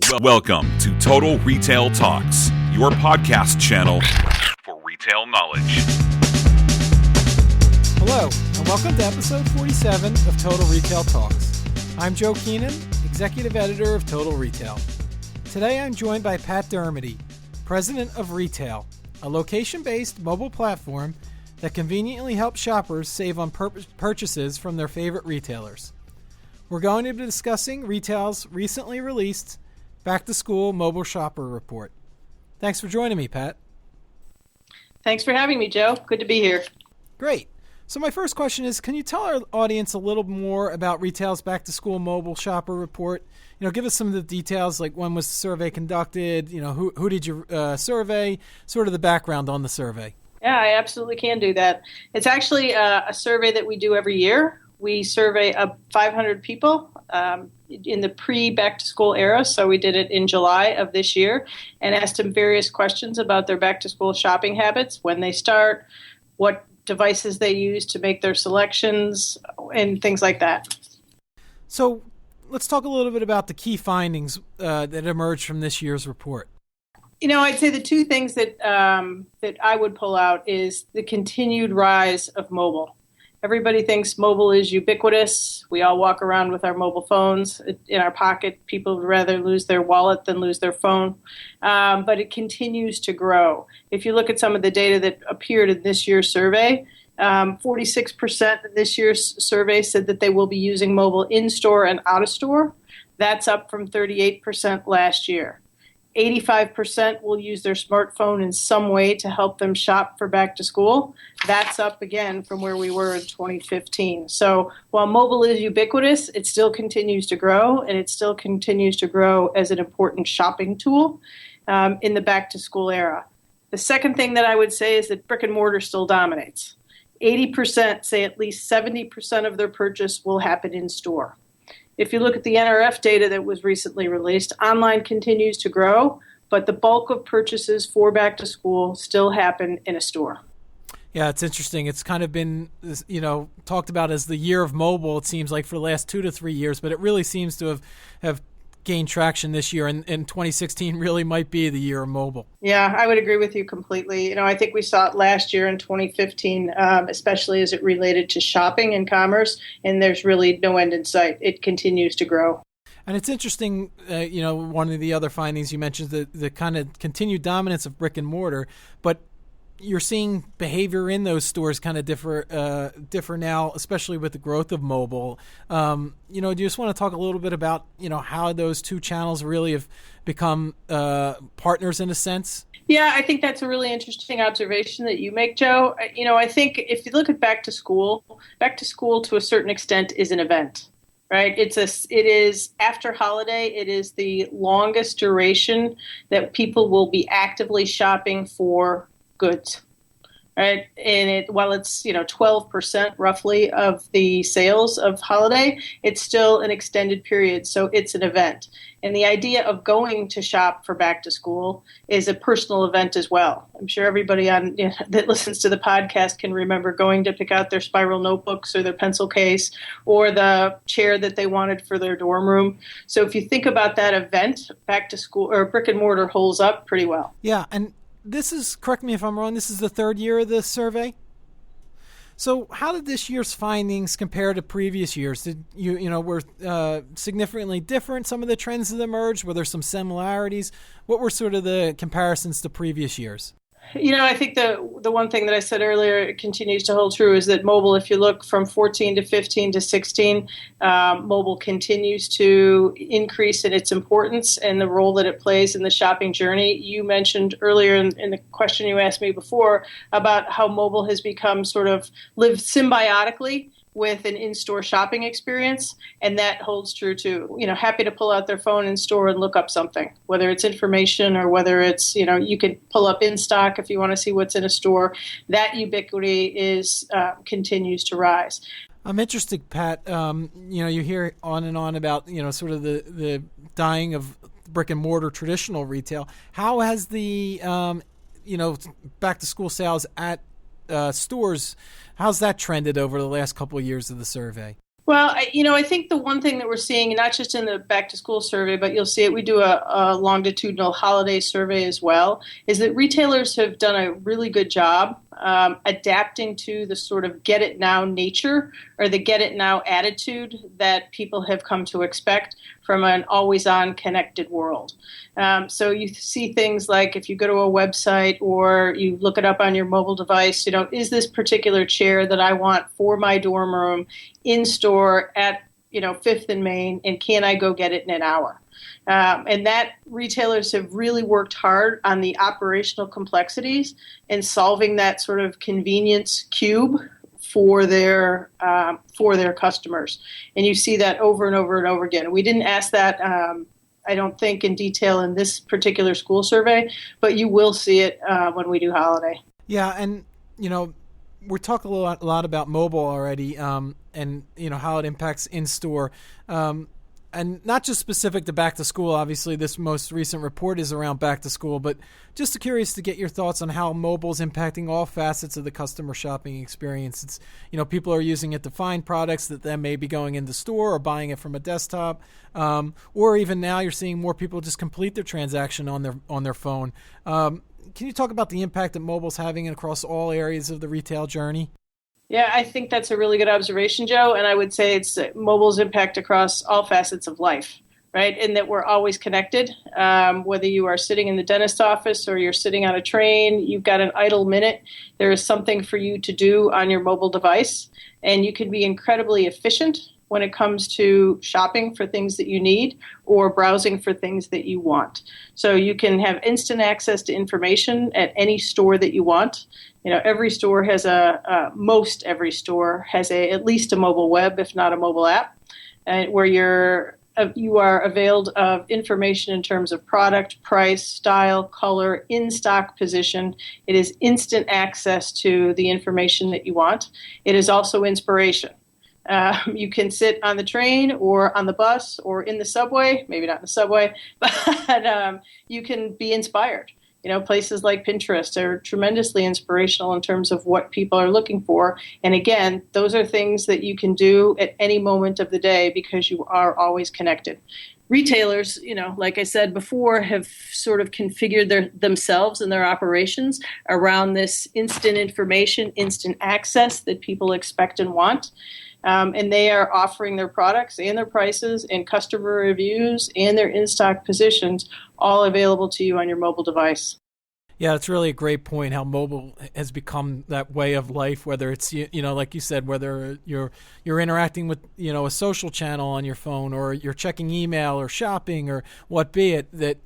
Welcome to Total Retail Talks, your podcast channel for retail knowledge. Hello, and welcome to episode 47 of Total Retail Talks. I'm Joe Keenan, Executive Editor of Total Retail. Today I'm joined by Pat Dermody, President of Retale, a location-based mobile platform that conveniently helps shoppers save on purchases from their favorite retailers. We're going to be discussing Retale's recently released Back-to-School Mobile Shopper Report. Thanks for joining me, Pat. Thanks for having me, Joe. Good to be here. Great. So my first question is, can you tell our audience a little more about Retale's Back-to-School Mobile Shopper Report? Give us some of the details, like when was the survey conducted, who did you survey, sort of the background on the survey. Yeah, I absolutely can do that. It's actually a survey that we do every year. We survey 500 people in the pre-back-to-school era, so we did it in July of this year, and asked them various questions about their back-to-school shopping habits, when they start, what devices they use to make their selections, and things like that. So let's talk a little bit about the key findings that emerged from this year's report. I'd say the two things that I would pull out is the continued rise of mobile. Everybody thinks mobile is ubiquitous. We all walk around with our mobile phones in our pocket. People would rather lose their wallet than lose their phone. But it continues to grow. If you look at some of the data that appeared in this year's survey, 46% of this year's survey said that they will be using mobile in-store and out-of-store. That's up from 38% last year. 85% will use their smartphone in some way to help them shop for back to school. That's up again from where we were in 2015. So while mobile is ubiquitous, it still continues to grow, and it still continues to grow as an important shopping tool in the back to school era. The second thing that I would say is that brick and mortar still dominates. 80% say at least 70% of their purchase will happen in store. If you look at the NRF data that was recently released, online continues to grow, but the bulk of purchases for back to school still happen in a store. Yeah, it's interesting. It's kind of been, talked about as the year of mobile, it seems like, for the last 2 to 3 years, but it really seems to have gained traction this year, and 2016 really might be the year of mobile. Yeah, I would agree with you completely. I think we saw it last year in 2015, especially as it related to shopping and commerce, and there's really no end in sight. It continues to grow. And it's interesting, one of the other findings you mentioned, the kind of continued dominance of brick and mortar, but you're seeing behavior in those stores kind of differ now, especially with the growth of mobile. Do you just want to talk a little bit about, how those two channels really have become partners in a sense? Yeah, I think that's a really interesting observation that you make, Joe. I think if you look at back to school to a certain extent is an event. Right. It is after holiday. It is the longest duration that people will be actively shopping for goods, right? And while it's 12% roughly of the sales of holiday, it's still an extended period, so it's an event. And the idea of going to shop for back to school is a personal event as well. I'm sure everybody that listens to the podcast can remember going to pick out their spiral notebooks or their pencil case or the chair that they wanted for their dorm room. So if you think about that event, back to school or brick and mortar holds up pretty well. Yeah, and this is, correct me if I'm wrong, this is the third year of the survey. So how did this year's findings compare to previous years? Did were significantly different, some of the trends that emerged? Were there some similarities? What were sort of the comparisons to previous years? I think the one thing that I said earlier continues to hold true is that mobile, if you look from 14 to 15 to 16, mobile continues to increase in its importance and the role that it plays in the shopping journey. You mentioned earlier in the question you asked me before about how mobile has become sort of lived symbiotically with an in-store shopping experience, and that holds true too. Happy to pull out their phone in store and look up something, whether it's information or whether it's, you can pull up in stock if you want to see what's in a store. That ubiquity continues to rise. I'm interested, Pat. You hear on and on about, sort of the dying of brick and mortar traditional retail. How has the, back to school sales at stores, how's that trended over the last couple of years of the survey? Well, I think the one thing that we're seeing, not just in the back to school survey, but you'll see it, we do a longitudinal holiday survey as well, is that retailers have done a really good job adapting to the sort of get it now nature or the get it now attitude that people have come to expect from an always on connected world. So you see things like if you go to a website or you look it up on your mobile device, is this particular chair that I want for my dorm room in store at, Fifth and Main, and can I go get it in an hour? And that retailers have really worked hard on the operational complexities and solving that sort of convenience cube for their customers. And you see that over and over and over again. We didn't ask that, I don't think, in detail in this particular school survey, but you will see it when we do holiday. Yeah, and, we're talking a lot about mobile already, and, how it impacts in-store. And not just specific to back to school. Obviously, this most recent report is around back to school, but just curious to get your thoughts on how mobile is impacting all facets of the customer shopping experience. It's, people are using it to find products that then may be going into store or buying it from a desktop, or even now you're seeing more people just complete their transaction on their phone. Can you talk about the impact that mobile's having across all areas of the retail journey? Yeah, I think that's a really good observation, Joe. And I would say it's mobile's impact across all facets of life, right? And that we're always connected. Whether you are sitting in the dentist office or you're sitting on a train, you've got an idle minute. There is something for you to do on your mobile device. And you can be incredibly efficient when it comes to shopping for things that you need or browsing for things that you want. So you can have instant access to information at any store that you want. Every store has most every store has at least a mobile web, if not a mobile app, where you are availed of information in terms of product, price, style, color, in-stock position. It is instant access to the information that you want. It is also inspiration. You can sit on the train or on the bus or in the subway, maybe not in the subway, but you can be inspired. Places like Pinterest are tremendously inspirational in terms of what people are looking for. And again, those are things that you can do at any moment of the day because you are always connected. Retailers, like I said before, have sort of configured themselves and their operations around this instant information, instant access that people expect and want. And they are offering their products and their prices and customer reviews and their in-stock positions all available to you on your mobile device. Yeah, it's really a great point how mobile has become that way of life, whether it's, like you said, whether you're interacting with, a social channel on your phone or you're checking email or shopping or what be it, that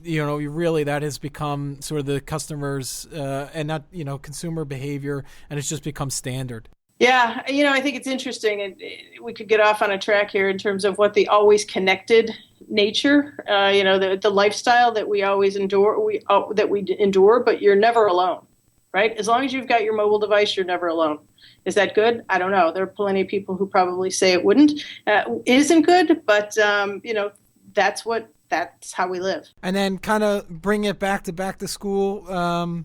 really that has become sort of the customers and not, consumer behavior, and it's just become standard. Yeah, I think it's interesting, and we could get off on a track here in terms of what the always connected nature, the lifestyle that we always endure, but you're never alone, right? As long as you've got your mobile device, you're never alone. Is that good? I don't know. There are plenty of people who probably say it wouldn't. It isn't good, but that's how we live. And then kind of bring it back to school.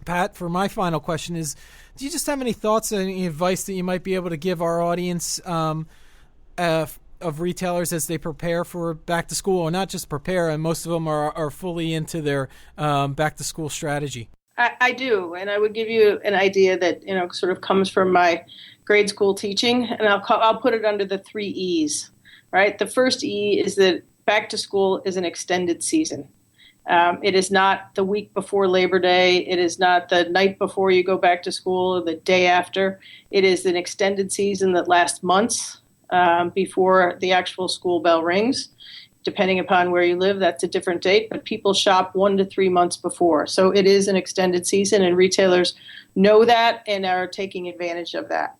Pat, for my final question is, do you just have any thoughts and any advice that you might be able to give our audience of retailers as they prepare for back to school, or not just prepare, and most of them are fully into their back to school strategy? I do, and I would give you an idea that sort of comes from my grade school teaching, and I'll put it under the 3 E's. Right, the first E is that back to school is an extended season. It is not the week before Labor Day. It is not the night before you go back to school or the day after. It is an extended season that lasts months before the actual school bell rings. Depending upon where you live, that's a different date, but people shop 1 to 3 months before. So it is an extended season, and retailers know that and are taking advantage of that.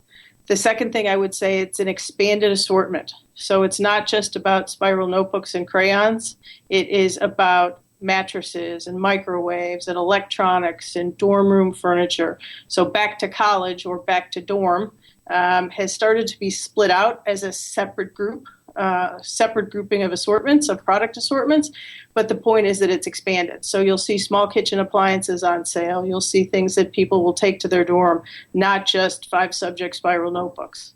The second thing I would say, it's an expanded assortment. So it's not just about spiral notebooks and crayons. It is about mattresses and microwaves and electronics and dorm room furniture. So back to college or back to dorm has started to be split out as a separate grouping of assortments, of product assortments. But the point is that it's expanded. So you'll see small kitchen appliances on sale. You'll see things that people will take to their dorm, not just 5-subject spiral notebooks.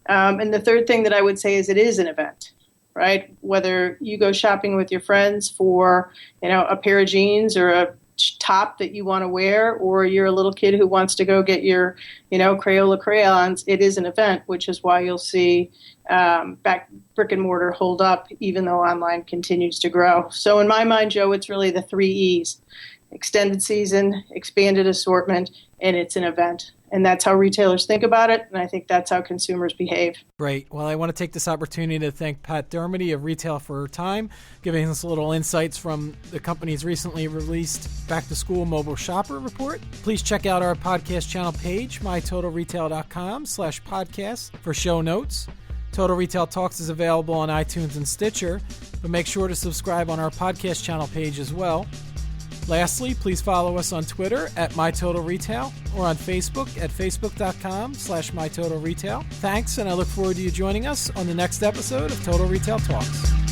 And the third thing that I would say is it is an event, right? Whether you go shopping with your friends for, a pair of jeans or a top that you want to wear, or you're a little kid who wants to go get your, Crayola crayons, it is an event, which is why you'll see brick and mortar hold up, even though online continues to grow. So in my mind, Joe, it's really the 3 E's: extended season, expanded assortment, and it's an event. And that's how retailers think about it, and I think that's how consumers behave. Great. Well, I want to take this opportunity to thank Pat Dermody of Retale for her time, giving us a little insights from the company's recently released back-to-school mobile shopper report. Please check out our podcast channel page, mytotalretail.com/podcast, for show notes. Total Retail Talks is available on iTunes and Stitcher, but make sure to subscribe on our podcast channel page as well. Lastly, please follow us on Twitter at MyTotalRetail or on Facebook at facebook.com/MyTotalRetail. Thanks, and I look forward to you joining us on the next episode of Total Retail Talks.